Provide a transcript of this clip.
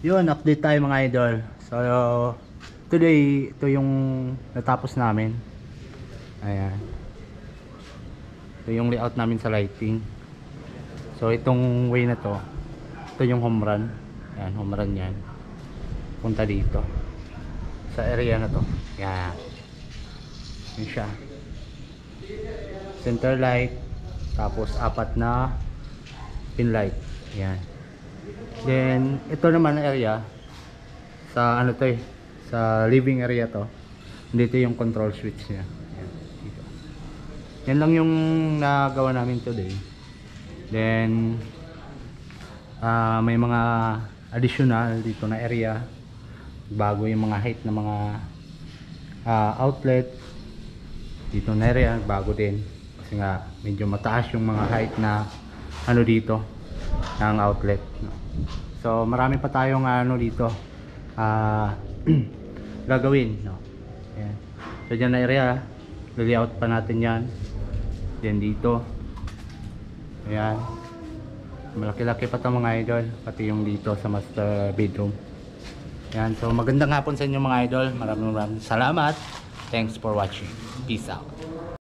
Yun, update tayo mga idol. So today, ito yung natapos namin. Ayan, ito yung layout namin sa lighting. So itong way na to, ito yung home run. Ayan, home run yan, punta dito sa area na to. Ayan, yun siya, center light, tapos apat na pin light. Ayan. Then ito naman na area sa ano to sa living area to. Dito yung control switch niya. Ayan, dito. Yan lang yung nagawa namin today. Then may mga additional dito na area. Bago yung mga height ng mga outlet. Dito na area bago din. Kasi nga medyo mataas yung mga height na ano dito ng outlet. So marami pa tayong ano dito gagawin, no? Ayan. So dyan na area, layout pa natin yan. Then dito, ayan, malaki-laki pa ito mga idol, pati yung dito sa master bedroom. Ayan, so magandang hapon sa inyo mga idol. Maraming salamat. Thanks for watching. Peace out.